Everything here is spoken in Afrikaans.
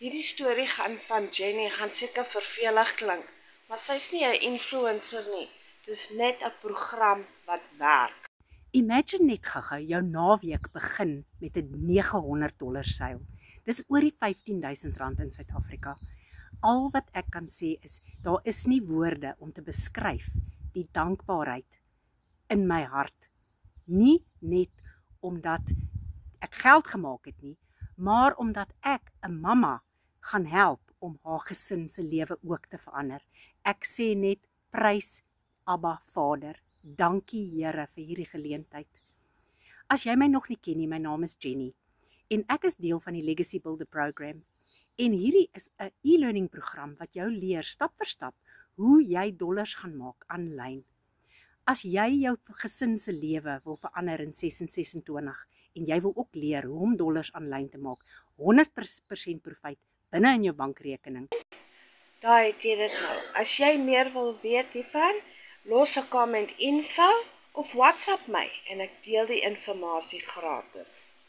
Hierdie storie gaan van Jenny, gaan seker vervelig klink, maar sy's nie 'n influencer nie. Dis net 'n program wat werk. Imagine net gaga, jou naweek begin met 'n $900 seil. Dis oor die R15,000 in Suid-Afrika. Al wat ek kan sê is, daar is nie woorde om te beskryf die dankbaarheid in my hart. Nie net omdat ek geld gemaak het nie, maar omdat ek 'n mamma gaan help om haar gesin se lewe ook te verander. Ek sê net prys Abba Vader. Dankie Here vir hierdie geleentheid. As jy my nog nie ken nie, my naam is Jenny en ek is deel van die Legacy Builder Program. En hierdie is 'n e-learning program wat jou leer stap vir stap hoe jy dollars gaan maak aanlyn. As jy jou gesin se lewe wil verander in 26 en jy wil ook leer hoe om dollars aanlyn te maak, 100% profijt binne in jou bankrekening. Daai het jy dit nou. As jy meer wil weet hiervan, los 'n comment info of WhatsApp my en ek deel die inligting gratis.